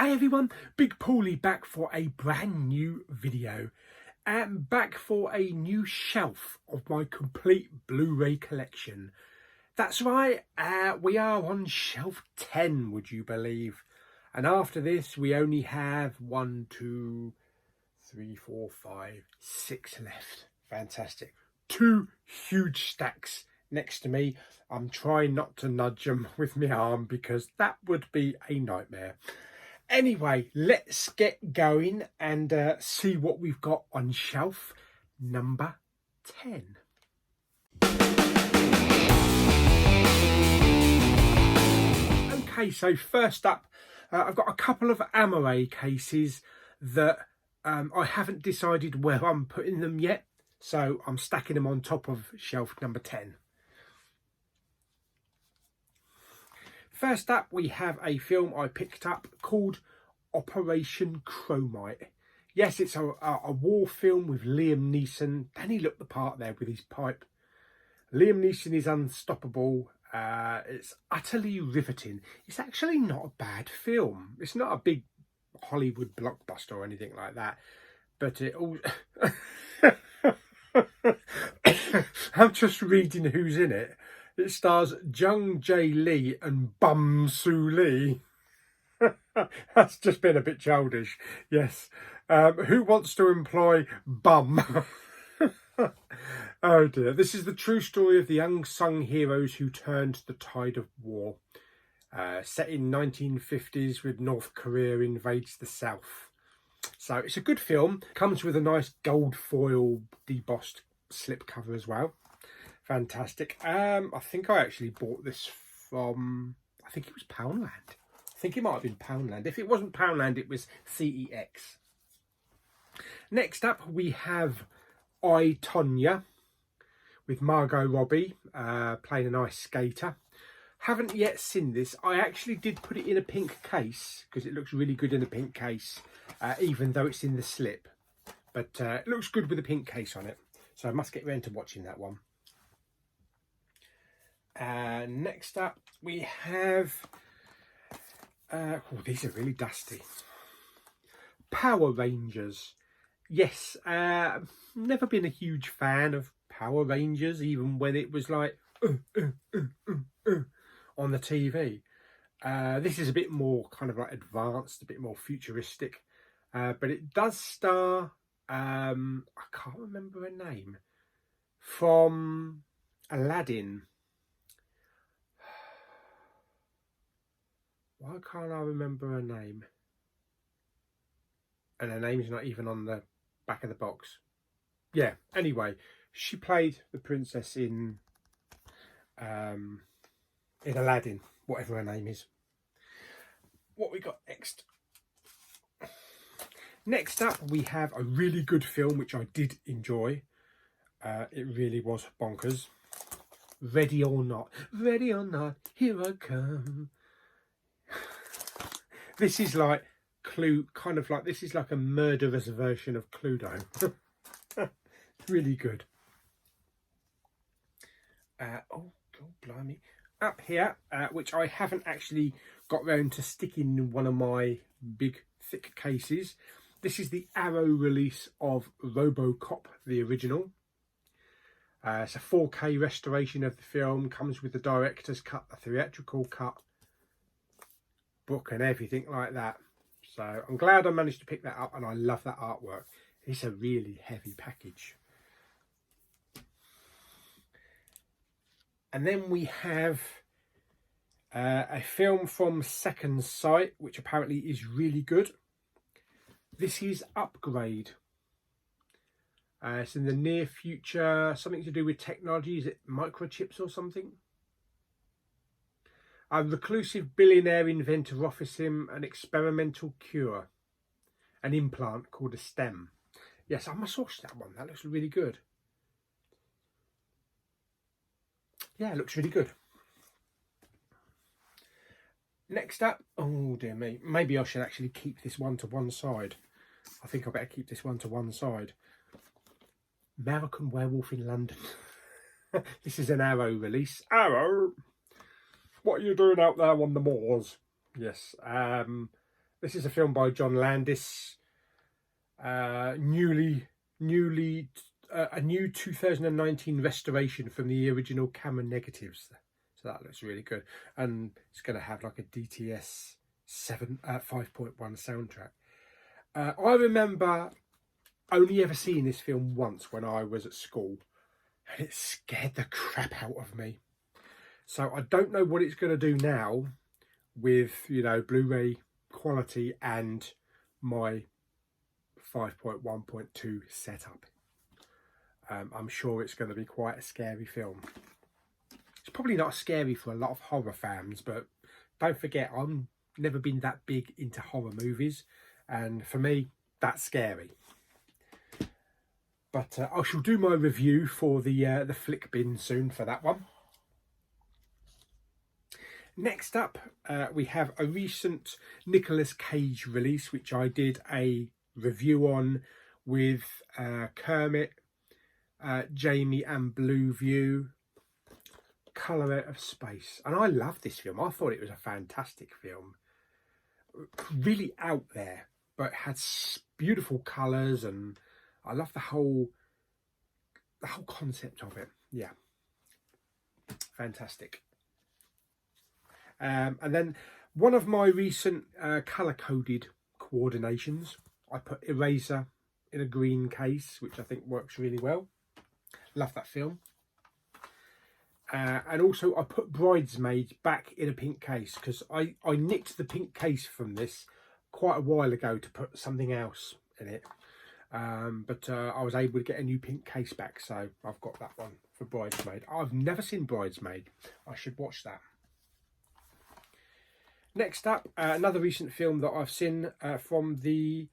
Hey everyone, Big Pauly back for a brand new video and back for a new shelf of my complete Blu-ray collection. That's right, we are on shelf 10, would you believe? And after this we only have 1, 2, 3, 4, 5, 6 left. Fantastic. 2 huge stacks next to me. I'm trying not to nudge them with my arm because that would be a nightmare. Anyway, let's get going and see what we've got on shelf number 10. Okay, so first up, I've got a couple of Amaray cases that I haven't decided where I'm putting them yet. So I'm stacking them on top of shelf number 10. First up, we have a film I picked up called Operation Chromite. Yes, it's a war film with Liam Neeson. And he looked the part there with his pipe. Liam Neeson is unstoppable. It's utterly riveting. It's actually not a bad film. It's not a big Hollywood blockbuster or anything like that. But it all... I'm just reading who's in it. It stars Jung Jae Lee and Bum Soo Lee. That's just been a bit childish. Yes. Who wants to employ Bum? Oh dear. This is the true story of the unsung heroes who turned the tide of war. Set in 1950s with North Korea invades the South. So it's a good film. Comes with a nice gold foil debossed slipcover as well. Fantastic. I think I actually bought this from, I think it was Poundland. I think it might have been Poundland. If it wasn't Poundland, it was CEX. Next up, we have I, Tanya with Margot Robbie playing a nice skater. Haven't yet seen this. I actually did put it in a pink case because it looks really good in a pink case, even though it's in the slip. But it looks good with a pink case on it. So I must get around to watching that one. Next up, we have... oh, these are really dusty. Power Rangers. Yes, never been a huge fan of Power Rangers, even when it was like on the TV. This is a bit more kind of like advanced, a bit more futuristic. But it does star, I can't remember her name, from Aladdin. Why can't I remember her name? And her name's not even on the back of the box. Yeah, anyway, she played the princess in Aladdin, whatever her name is. What we got next? Next up, we have a really good film, which I did enjoy. It really was bonkers. Ready or Not. Ready or not, here I come. This is like kind of like, this is like a murderous version of Cluedo. Really good. Oh, blimey. Up here, which I haven't actually got round to sticking in one of my big thick cases. This is the Arrow release of Robocop, the original. It's a 4K restoration of the film. Comes with the director's cut, the theatrical cut, book and everything like that. So I'm glad I managed to pick that up, and I love that artwork. It's a really heavy package. And then we have a film from Second Sight, which apparently is really good. This is Upgrade. It's in the near future, something to do with technology. Is it microchips or something? A reclusive billionaire inventor offers him an experimental cure, an implant called a stem. Yes, I must watch that one. That looks really good. Yeah, it looks really good. Next up, oh dear me, maybe I should actually keep this one to one side. I think I better keep this one to one side. American Werewolf in London. This is an Arrow release. Arrow! What are you doing out there on the moors? Yes, This is a film by John Landis. A new 2019 restoration from the original camera negatives. So that looks really good. And it's going to have like a DTS 5.1 soundtrack. I remember only ever seeing this film once when I was at school, and it scared the crap out of me. So I don't know what it's going to do now with, you know, Blu-ray quality and my 5.1.2 setup. I'm sure it's going to be quite a scary film. It's probably not scary for a lot of horror fans, but don't forget, I've never been that big into horror movies, and for me, that's scary. But I shall do my review for the flick bin soon for that one. Next up, we have a recent Nicolas Cage release, which I did a review on with Kermit, Jamie and Blueview, Colour Out of Space. And I love this film. I thought it was a fantastic film. Really out there, but had beautiful colours, and I love the whole concept of it. Yeah, fantastic. And then one of my recent colour-coded coordinations, I put Eraser in a green case, which I think works really well. Love that film. And also I put Bridesmaids back in a pink case, because I nicked the pink case from this quite a while ago to put something else in it. But I was able to get a new pink case back, so I've got that one for Bridesmaid. I've never seen Bridesmaid. I should watch that. Next up, another recent film that I've seen from the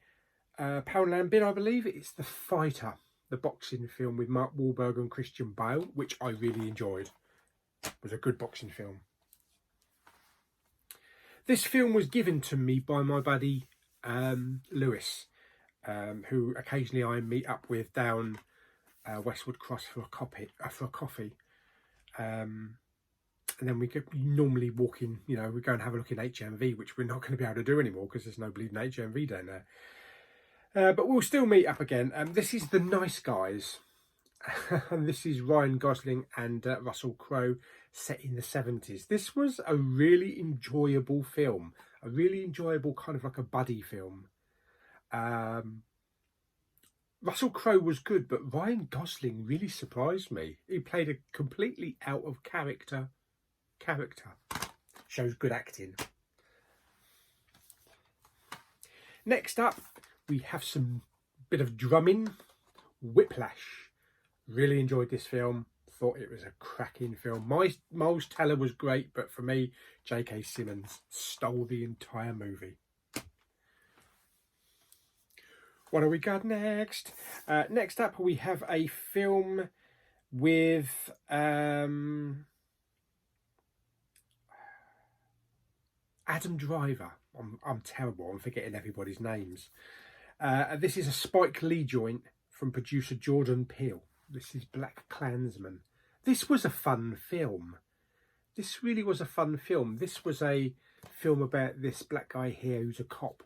Poundland bin, I believe. It's The Fighter, the boxing film with Mark Wahlberg and Christian Bale, which I really enjoyed. It was a good boxing film. This film was given to me by my buddy Lewis, who occasionally I meet up with down Westwood Cross for a coffee. And then we normally walk in, you know, we go and have a look in HMV, which we're not going to be able to do anymore because there's no bleeding HMV down there. But we'll still meet up again. This is The Nice Guys. And this is Ryan Gosling and Russell Crowe, set in the 70s. This was a really enjoyable film. A really enjoyable kind of like a buddy film. Russell Crowe was good, but Ryan Gosling really surprised me. He played a completely out of character. Shows good acting. Next up, we have some bit of drumming. Whiplash. Really enjoyed this film. Thought it was a cracking film. Miles Teller was great, but for me, J.K. Simmons stole the entire movie. What do we got next? Next up, we have a film with Adam Driver. I'm terrible. I'm forgetting everybody's names. This is a Spike Lee joint from producer Jordan Peele. This is Black Klansman. This was a fun film. This really was a fun film. This was a film about this black guy here who's a cop,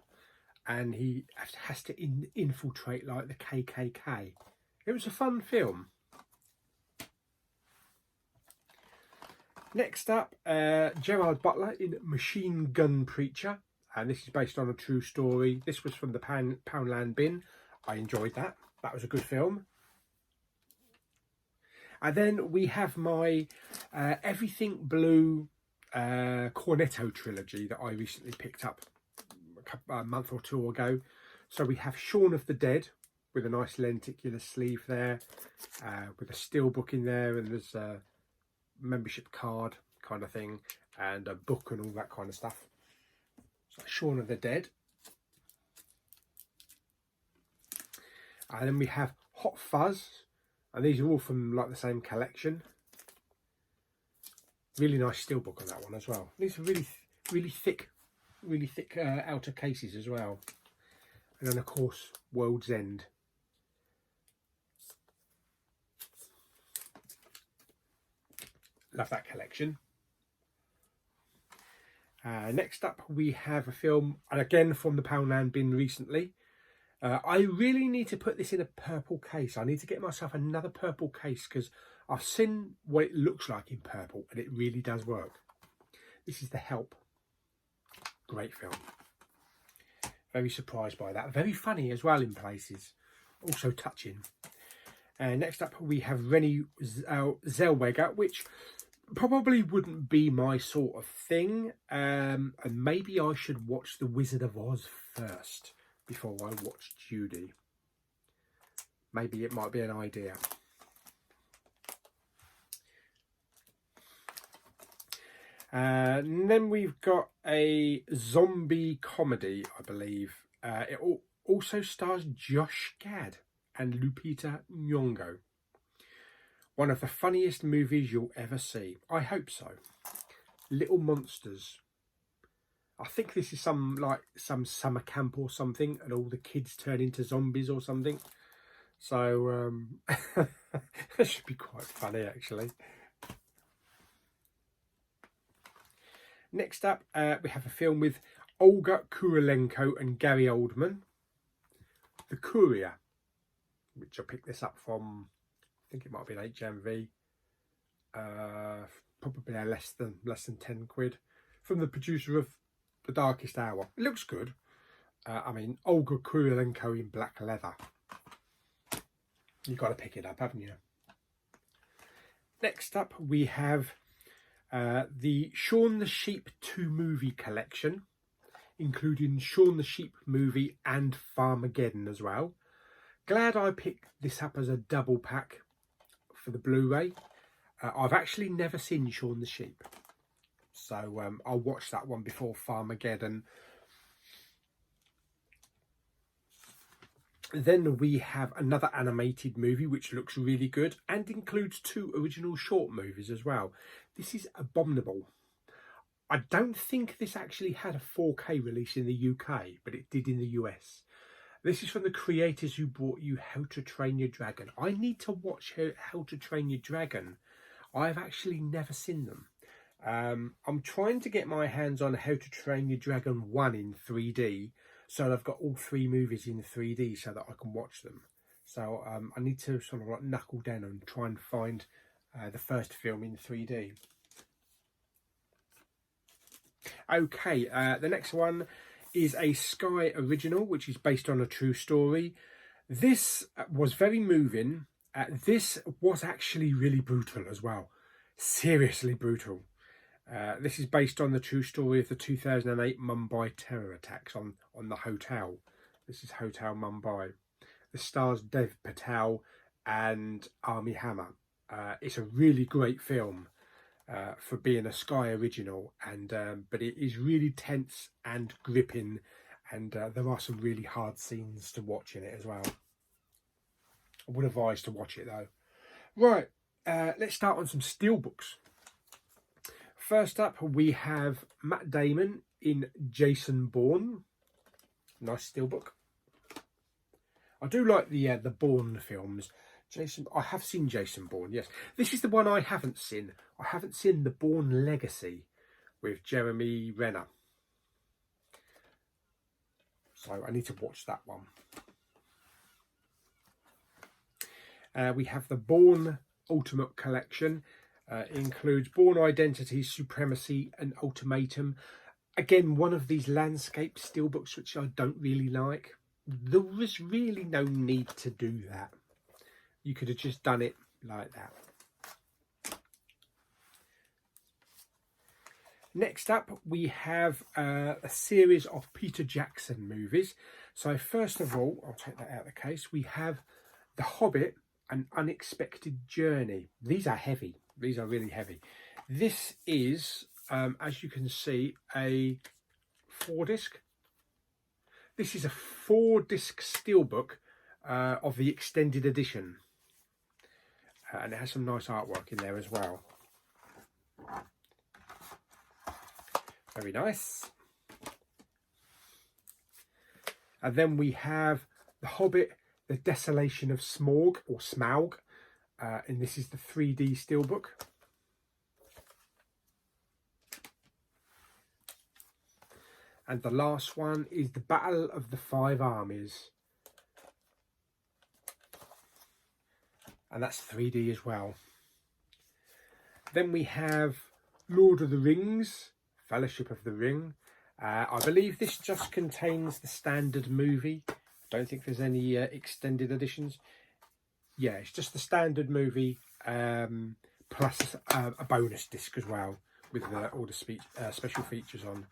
and he has to infiltrate like the KKK. It was a fun film. Next up, Gerard Butler in Machine Gun Preacher, and this is based on a true story. This was from the Poundland bin. I enjoyed that. That was a good film. And then we have my Everything Blue Cornetto trilogy that I recently picked up a month or two ago. So we have Shaun of the Dead with a nice lenticular sleeve there, with a steelbook in there, and there's a membership card kind of thing, and a book and all that kind of stuff. So Shaun of the Dead. And then we have Hot Fuzz, and these are all from like the same collection. Really nice steelbook on that one as well. These are really thick outer cases as well. And then of course World's End. Love that collection. Next up, we have a film, and again from the Poundland bin recently. I really need to put this in a purple case. I need to get myself another purple case because I've seen what it looks like in purple and it really does work. This is The Help. Great film. Very surprised by that. Very funny as well in places. Also touching. Next up we have Rennie Zellweger, which probably wouldn't be my sort of thing. And maybe I should watch The Wizard of Oz first before I watch Judy. Maybe it might be an idea. And then we've got a zombie comedy, I believe. It also stars Josh Gad and Lupita Nyong'o. One of the funniest movies you'll ever see. I hope so. Little Monsters. I think this is some summer camp or something, and all the kids turn into zombies or something. So that should be quite funny, actually. Next up, we have a film with Olga Kurylenko and Gary Oldman, The Courier, which I picked this up from. I think it might be an HMV. Probably less than 10 quid, from the producer of The Darkest Hour. It looks good. I mean, Olga Kurylenko in black leather. You've got to pick it up, haven't you? Next up, we have the Shaun the Sheep 2 movie collection, including Shaun the Sheep movie and Farmageddon as well. Glad I picked this up as a double pack for the Blu-ray. I've actually never seen Shaun the Sheep, so I'll watch that one before Farmageddon. Then we have another animated movie which looks really good and includes 2 original short movies as well. This is Abominable. I don't think this actually had a 4K release in the UK, but it did in the US. This is from the creators who brought you How to Train Your Dragon. I need to watch How to Train Your Dragon. I've actually never seen them. I'm trying to get my hands on How to Train Your Dragon 1 in 3D, so I've got all 3 movies in 3D so that I can watch them. So I need to sort of like knuckle down and try and find the first film in 3D. Okay, the next one is a Sky original, which is based on a true story. This was very moving. This was actually really brutal as well. Seriously brutal. This is based on the true story of the 2008 Mumbai terror attacks on the hotel. This is Hotel Mumbai. This stars Dev Patel and Armie Hammer. It's a really great film for being a Sky original, and but it is really tense and gripping, and there are some really hard scenes to watch in it as well. I would advise to watch it though. Right, let's start on some steelbooks. First up, we have Matt Damon in Jason Bourne. Nice steelbook. I do like the Bourne films. I have seen Jason Bourne, yes. This is the one I haven't seen. I haven't seen The Bourne Legacy with Jeremy Renner. So I need to watch that one. We have the Bourne Ultimate Collection. Includes Bourne Identity, Supremacy and Ultimatum. Again, one of these landscape steelbooks which I don't really like. There was really no need to do that. You could have just done it like that. Next up, we have a series of Peter Jackson movies. So first of all, I'll take that out of the case. We have The Hobbit, An Unexpected Journey. These are heavy. These are really heavy. This is, as you can see, a 4-disc. This is a 4-disc steelbook of the extended edition. And it has some nice artwork in there as well. Very nice. And then we have The Hobbit, The Desolation of Smaug, or Smaug. And this is the 3D steelbook. And the last one is The Battle of the Five Armies. And that's 3D as well. Then we have Lord of the Rings, Fellowship of the Ring. I believe this just contains the standard movie. I don't think there's any extended editions. Yeah, it's just the standard movie, plus a bonus disc as well, with all the special features on.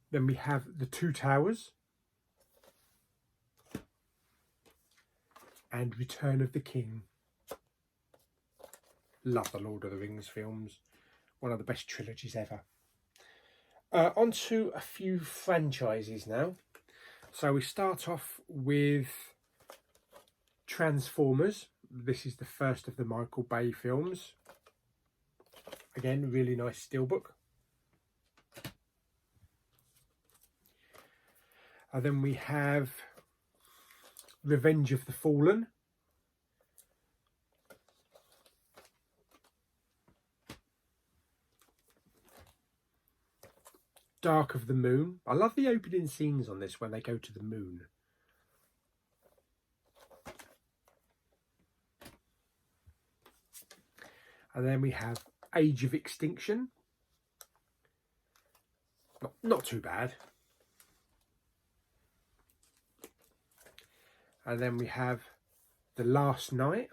Then we have The Two Towers and Return of the King. Love the Lord of the Rings films. One of the best trilogies ever. On to a few franchises now. So we start off with Transformers. This is the first of the Michael Bay films. Again, really nice steelbook. And then we have Revenge of the Fallen. Dark of the Moon. I love the opening scenes on this when they go to the moon. And then we have Age of Extinction. Not too bad. And then we have The Last Night,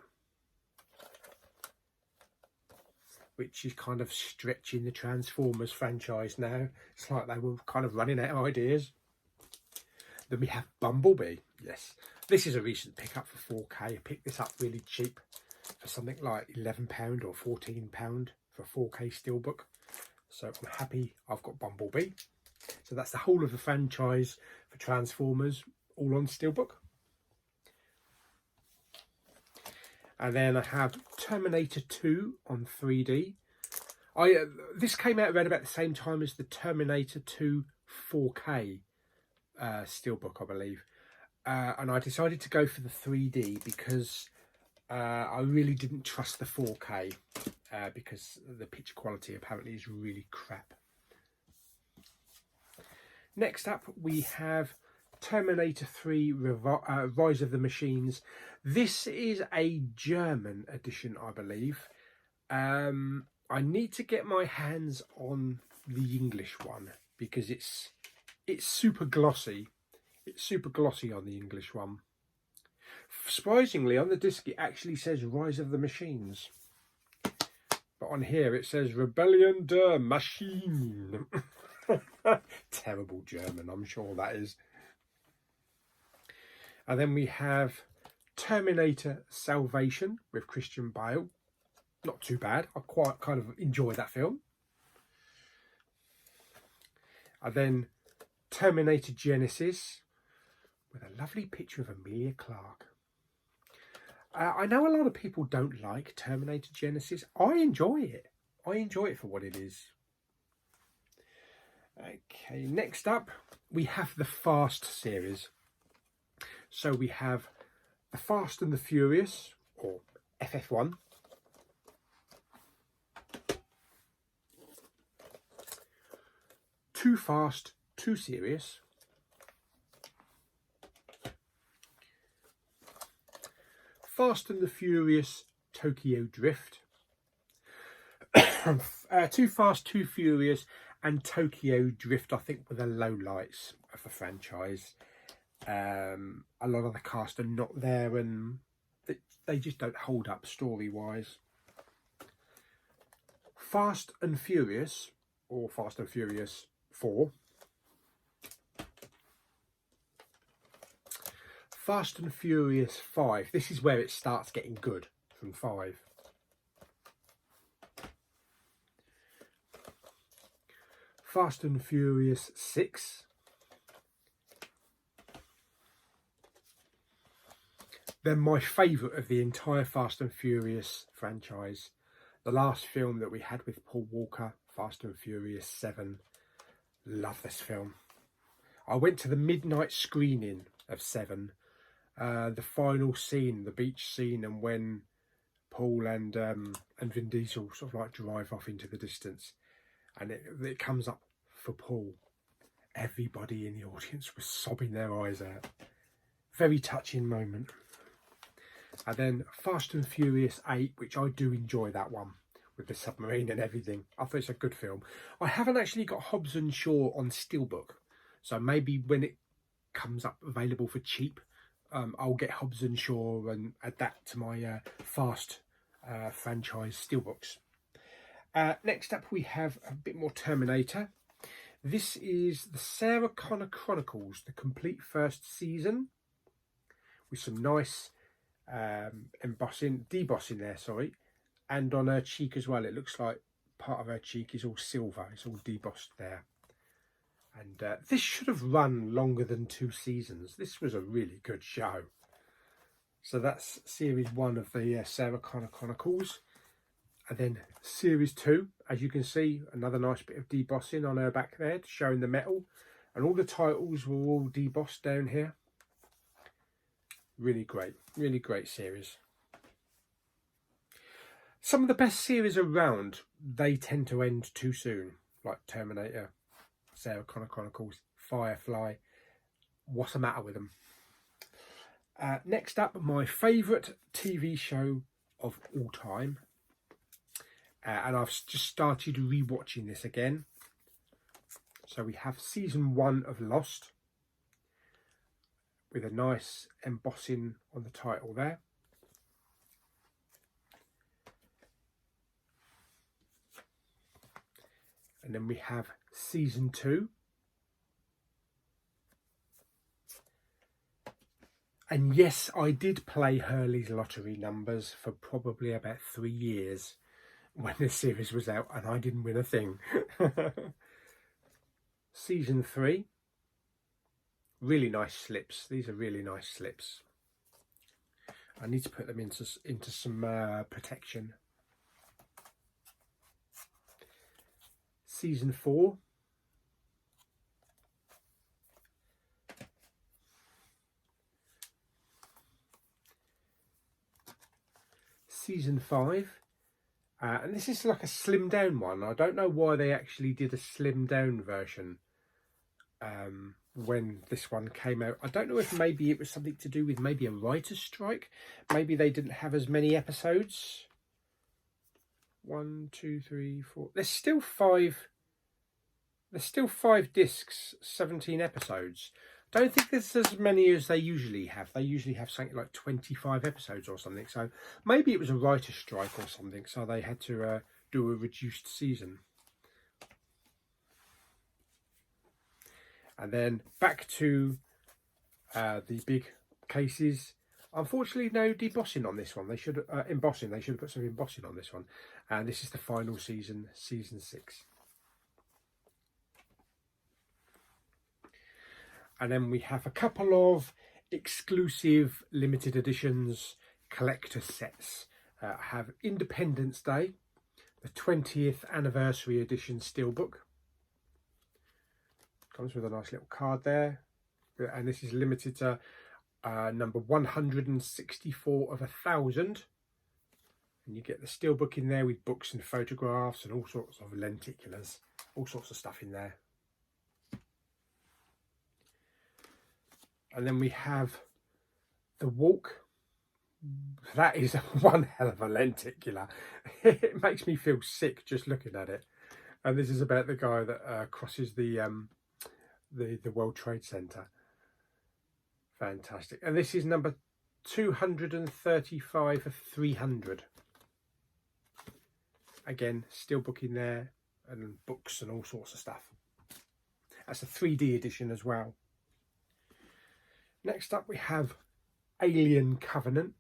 which is kind of stretching the Transformers franchise now. It's like they were kind of running out of ideas. Then we have Bumblebee. Yes, this is a recent pickup for 4K. I picked this up really cheap for something like £11 or £14 for a 4K steelbook. So I'm happy I've got Bumblebee. So that's the whole of the franchise for Transformers, all on steelbook. And then I have Terminator 2 on 3D. This came out around about the same time as the Terminator 2 4K steelbook, I believe. And I decided to go for the 3D because I really didn't trust the 4K because the picture quality apparently is really crap. Next up, we have Terminator 3 Rise of the Machines. This is a German edition, I believe. I need to get my hands on the English one because it's super glossy. It's super glossy on the English one. Surprisingly, on the disc it actually says Rise of the Machines. But on here it says Rebellion der Maschinen. Terrible German, I'm sure that is. And then we have Terminator Salvation with Christian Bale. Not too bad. I quite kind of enjoy that film. And then Terminator Genesis with a lovely picture of Emilia Clarke. I know a lot of people don't like Terminator Genesis. I enjoy it. I enjoy it for what it is. Okay, next up we have the Fast series. So we have The Fast and the Furious, or FF1. Too Fast, Too Serious. Fast and the Furious Tokyo Drift. Too Fast, Too Furious and Tokyo Drift, I think, were the lowlights of the franchise. A lot of the cast are not there and they just don't hold up story-wise. Fast and Furious, or Fast and Furious 4. Fast and Furious 5. This is where it starts getting good, from 5. Fast and Furious 6. Then my favourite of the entire Fast and Furious franchise, the last film that we had with Paul Walker, Fast and Furious 7. Love this film. I went to the midnight screening of 7. The final scene, the beach scene, and when Paul and Vin Diesel sort of like drive off into the distance, and it comes up for Paul. Everybody in the audience was sobbing their eyes out. Very touching moment. And then Fast and Furious 8, which I do enjoy that one, with the submarine and everything. I thought it's a good film. I haven't actually got Hobbs and Shaw on Steelbook, so maybe when it comes up available for cheap, I'll get Hobbs and Shaw and add that to my Fast franchise Steelbooks. Next up we have a bit more Terminator. This is the Sarah Connor Chronicles, the complete first season, with some nice debossing there, sorry, and on her cheek as well. It looks like part of her cheek is all silver. It's all debossed there. And this should have run longer than 2 seasons. This was a really good show. So that's series 1 of the Sarah Connor Chronicles. And then series 2, as you can see, another nice bit of debossing on her back there, showing the metal. And all the titles were all debossed down here. Really great series. Some of the best series around, they tend to end too soon, like Terminator, Sarah Connor Chronicles, Firefly. What's the matter with them? Next up, my favourite TV show of all time. And I've just started rewatching this again. So we have season 1 of Lost, with a nice embossing on the title there. And then we have season 2. And yes, I did play Hurley's lottery numbers for probably about 3 years when this series was out, and I didn't win a thing. Season 3. Really nice slips. These are really nice slips. I need to put them into some protection. Season 4. Season 5. And this is like a slimmed down one. I don't know why they actually did a slimmed down version when this one came out. I don't know if maybe it was something to do with maybe a writer's strike. Maybe they didn't have as many episodes. 1, 2, 3, 4. There's still 5 discs, 17 episodes. I don't think there's as many as they usually have. They usually have something like 25 episodes or something. So maybe it was a writer's strike or something. So they had to do a reduced season. And then back to the big cases. Unfortunately, no debossing on this one. They should embossing. They should have put some embossing on this one. And this is the final season, season 6. And then we have a couple of exclusive limited editions collector sets. I have Independence Day, the 20th anniversary edition steelbook. Comes with a nice little card there. And this is limited to number 164 of 1,000. And you get the steelbook in there with books and photographs and all sorts of lenticulars. All sorts of stuff in there. And then we have The Walk. That is one hell of a lenticular. It makes me feel sick just looking at it. And this is about the guy that crosses the World Trade Center. Fantastic. And this is number 235 of 300. Again, steelbook in there and books and all sorts of stuff. That's a 3D edition as well. Next up we have Alien Covenant.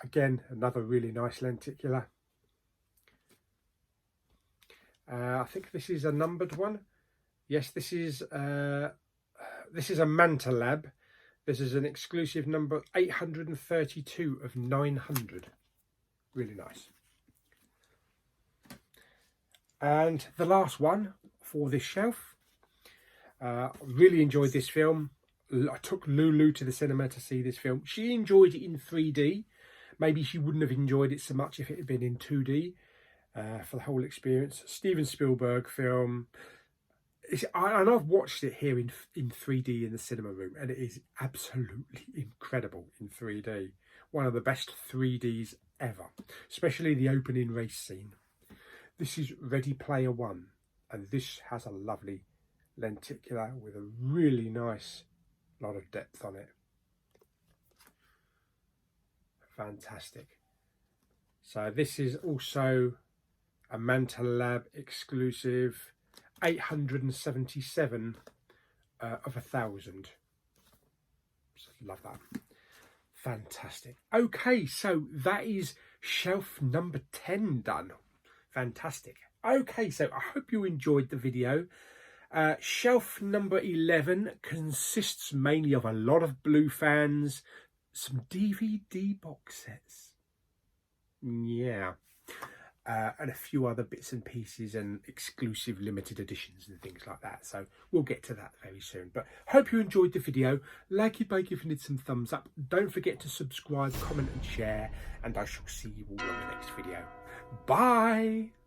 Again, another really nice lenticular. I think this is a numbered one. Yes, this is a Manta Lab. This is an exclusive number 832 of 900. Really nice. And the last one for this shelf. Really enjoyed this film. I took Lulu to the cinema to see this film. She enjoyed it in 3D. Maybe she wouldn't have enjoyed it so much if it had been in 2D for the whole experience. Steven Spielberg film. And I've watched it here in 3D in the cinema room, and it is absolutely incredible in 3D. One of the best 3Ds ever, especially the opening race scene. This is Ready Player One, and this has a lovely lenticular with a really nice lot of depth on it. Fantastic. So this is also a Manta Lab exclusive, 877 of 1,000. Love that. Fantastic. Okay, so that is shelf number 10 done. Fantastic. Okay, so I hope you enjoyed the video. Shelf number 11 consists mainly of a lot of Blue fans, some DVD box sets. Yeah. And a few other bits and pieces and exclusive limited editions and things like that. So we'll get to that very soon. But hope you enjoyed the video. Like it by giving it some thumbs up. Don't forget to subscribe, comment and share. And I shall see you all on the next video. Bye!